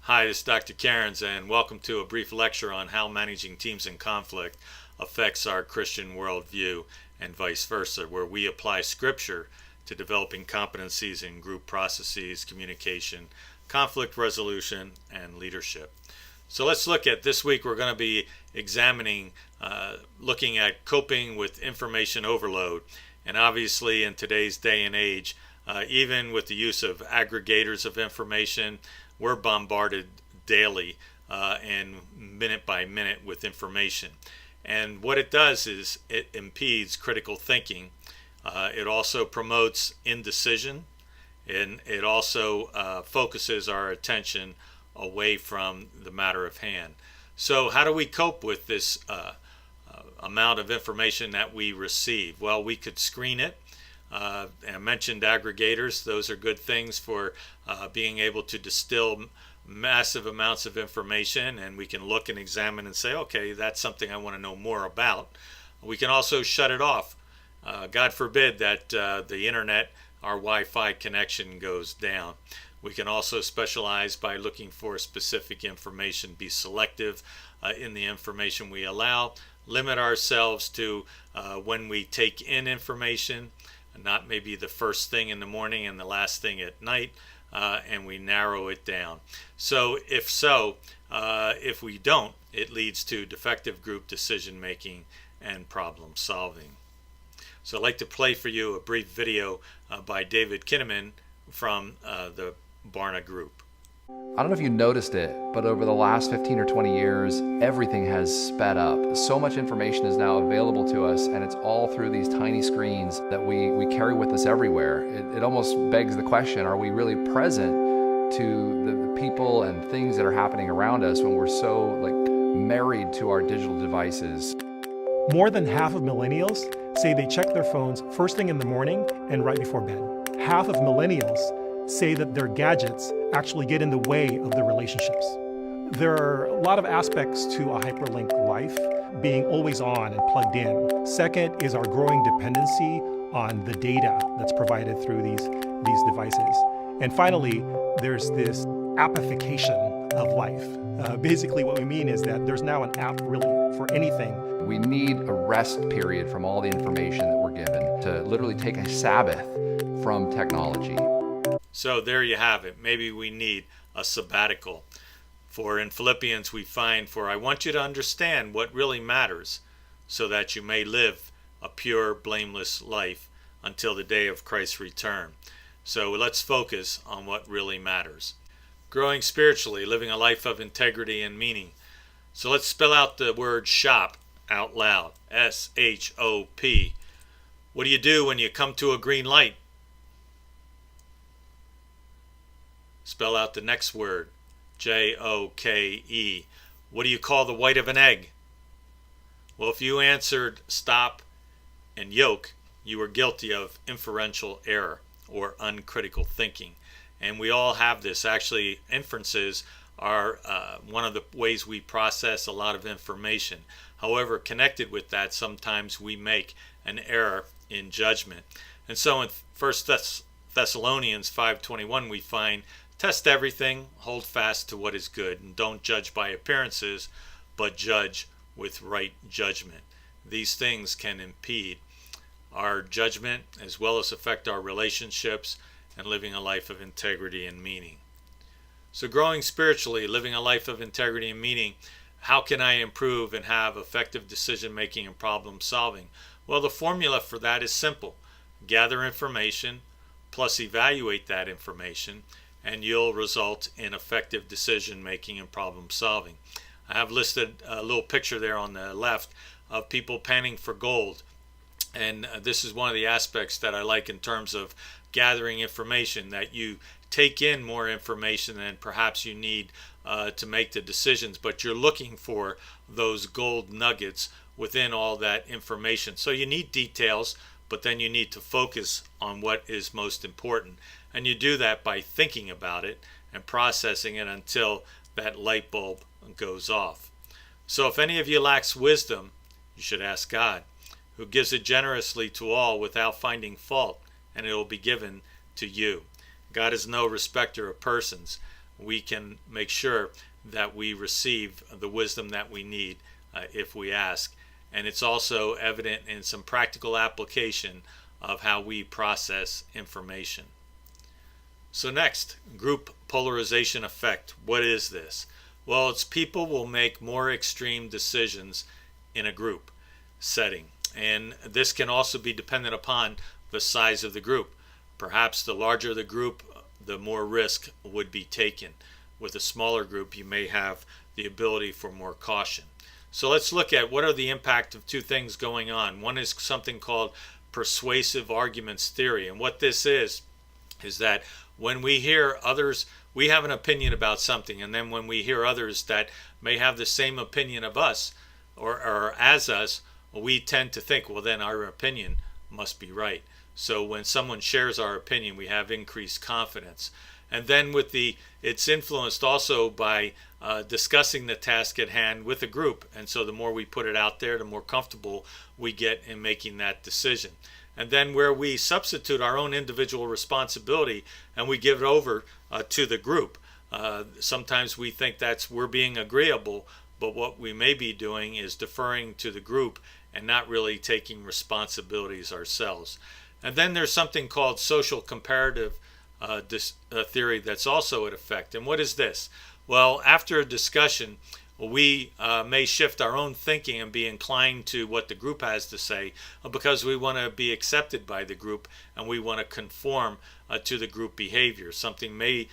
Hi, this is Dr. Cairns, and welcome to a brief lecture on how managing teams in conflict affects our Christian worldview and vice versa, where we apply Scripture to developing competencies in group processes, communication, conflict resolution, and leadership. So let's look at this week. We're going to be examining, looking at coping with information overload. And obviously, in today's day and age, even with the use of aggregators of information, we're bombarded daily and minute by minute with information. And what it does is it impedes critical thinking. It also promotes indecision, and it also focuses our attention away from the matter of hand. So how do we cope with this amount of information that we receive? Well, we could screen it. I mentioned aggregators. Those are good things for being able to distill massive amounts of information, and we can look and examine and say, okay, that's something I want to know more about. We can also shut it off. God forbid that the internet, our Wi-Fi connection goes down. We can also specialize by looking for specific information, be selective in the information we allow, limit ourselves to when we take in information, not maybe the first thing in the morning and the last thing at night, and we narrow it down. So if we don't, it leads to defective group decision making and problem solving. So I'd like to play for you a brief video by David Kinnaman from the Barna Group. I don't know if you noticed it, but over the last 15 or 20 years, everything has sped up. So much information is now available to us, and it's all through these tiny screens that we carry with us everywhere. It almost begs the question, are we really present to the people and things that are happening around us when we're so married to our digital devices? More than half of millennials say they check their phones first thing in the morning and right before bed. Half of millennials say that their gadgets actually get in the way of the relationships. There are a lot of aspects to a hyperlinked life, being always on and plugged in. Second is our growing dependency on the data that's provided through these devices. And finally, there's this appification of life. Basically what we mean is that there's now an app really for anything. We need a rest period from all the information that we're given to literally take a Sabbath from technology. So there you have it. Maybe we need a sabbatical. For in Philippians we find, for I want you to understand what really matters, so that you may live a pure, blameless life until the day of Christ's return. So let's focus on what really matters. Growing spiritually, living a life of integrity and meaning. So let's spell out the word shop out loud. S-H-O-P. What do you do when you come to a green light? Spell out the next word, J-O-K-E. What do you call the white of an egg? Well, if you answered stop and yolk, you were guilty of inferential error or uncritical thinking. And we all have this. Actually, inferences are one of the ways we process a lot of information. However, connected with that, sometimes we make an error in judgment. And so in 1 Thessalonians 5:21, we find, test everything, hold fast to what is good, and don't judge by appearances, but judge with right judgment. These things can impede our judgment as well as affect our relationships and living a life of integrity and meaning. So growing spiritually, living a life of integrity and meaning, how can I improve and have effective decision making and problem solving? Well, the formula for that is simple. Gather information plus evaluate that information, and you'll result in effective decision making and problem solving. I have listed a little picture there on the left of people panning for gold. And this is one of the aspects that I like in terms of gathering information, that you take in more information than perhaps you need to make the decisions, but you're looking for those gold nuggets within all that information. So you need details, but then you need to focus on what is most important. And you do that by thinking about it and processing it until that light bulb goes off. So if any of you lacks wisdom, you should ask God, who gives it generously to all without finding fault, and it will be given to you. God is no respecter of persons. we can make sure that we receive the wisdom that we need if we ask. And it's also evident in some practical application of how we process information. So next, group polarization effect. What is this? Well, it's people will make more extreme decisions in a group setting. And this can also be dependent upon the size of the group. Perhaps the larger the group, the more risk would be taken. With a smaller group, you may have the ability for more caution. So let's look at what are the impact of two things going on. One is something called persuasive arguments theory. And what this is that when we hear others, we have an opinion about something, and then when we hear others that may have the same opinion of us or as us, we tend to think, well, then our opinion must be right. So when someone shares our opinion, we have increased confidence. And then it's influenced also by discussing the task at hand with a group. And so the more we put it out there, the more comfortable we get in making that decision. And then where we substitute our own individual responsibility and we give it over to the group. Sometimes we think we're being agreeable, but what we may be doing is deferring to the group and not really taking responsibilities ourselves. And then there's something called social comparative theory that's also at effect. And what is this? Well, after a discussion, we may shift our own thinking and be inclined to what the group has to say because we want to be accepted by the group and we want to conform to the group behavior. Something may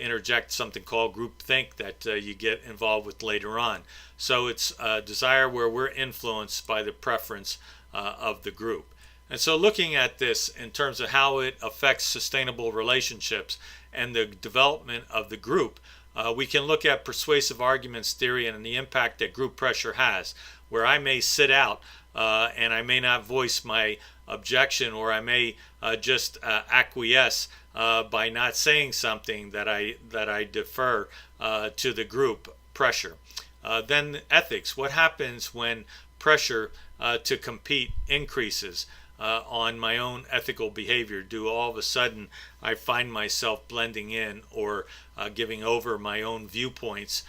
interject something called groupthink that you get involved with later on. So it's a desire where we're influenced by the preference of the group. And so looking at this in terms of how it affects sustainable relationships and the development of the group, we can look at persuasive arguments theory and the impact that group pressure has, where I may sit out and I may not voice my objection, or I may just acquiesce by not saying something that I defer to the group pressure. Then ethics. What happens when pressure to compete increases on my own ethical behavior? Do all of a sudden I find myself blending in or giving over my own viewpoints,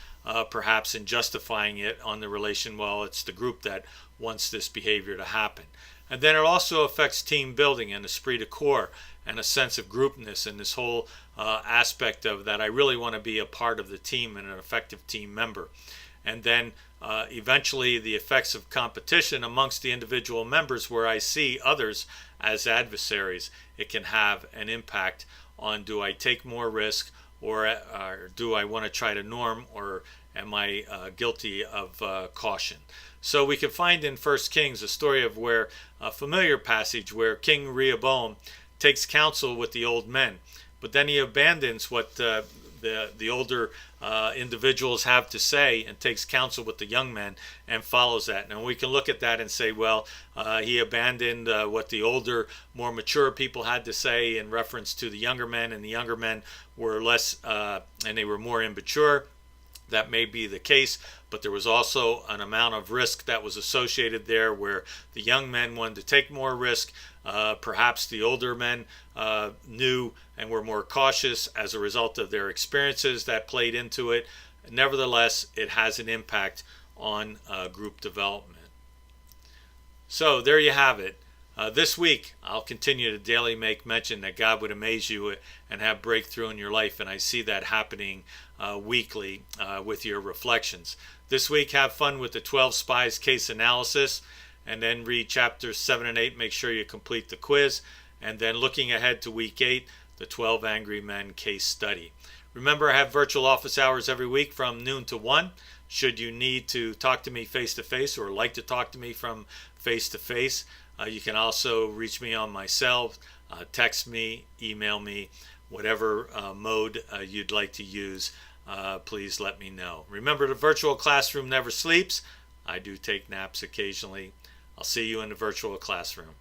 perhaps in justifying it on the relation, well, it's the group that wants this behavior to happen. And then it also affects team building and esprit de corps and a sense of groupness and this whole aspect of that I really want to be a part of the team and an effective team member. And then eventually the effects of competition amongst the individual members, where I see others as adversaries. It can have an impact on, do I take more risk, or do I want to try to norm, or am I guilty of caution? So we can find in 1 Kings a story of where a familiar passage where King Rehoboam takes counsel with the old men, but then he abandons what the older individuals have to say and takes counsel with the young men and follows that. Now we can look at that and say, well, he abandoned what the older, more mature people had to say in reference to the younger men, and the younger men were less and they were more immature. That may be the case, but there was also an amount of risk that was associated there where the young men wanted to take more risk. Perhaps the older men knew and were more cautious as a result of their experiences that played into it. Nevertheless, it has an impact on group development. So there you have it. This week, I'll continue to daily make mention that God would amaze you and have breakthrough in your life, and I see that happening weekly with your reflections. This week, have fun with the 12 Spies case analysis, and then read chapters 7 and 8. Make sure you complete the quiz, and then looking ahead to week 8, the 12 Angry Men case study. Remember, I have virtual office hours every week from noon to 1. Should you need to talk to me face-to-face or like to talk to me from face-to-face, you can also reach me on my cell, text me, email me, whatever mode you'd like to use. Please let me know. Remember, the virtual classroom never sleeps. I do take naps occasionally. I'll see you in the virtual classroom.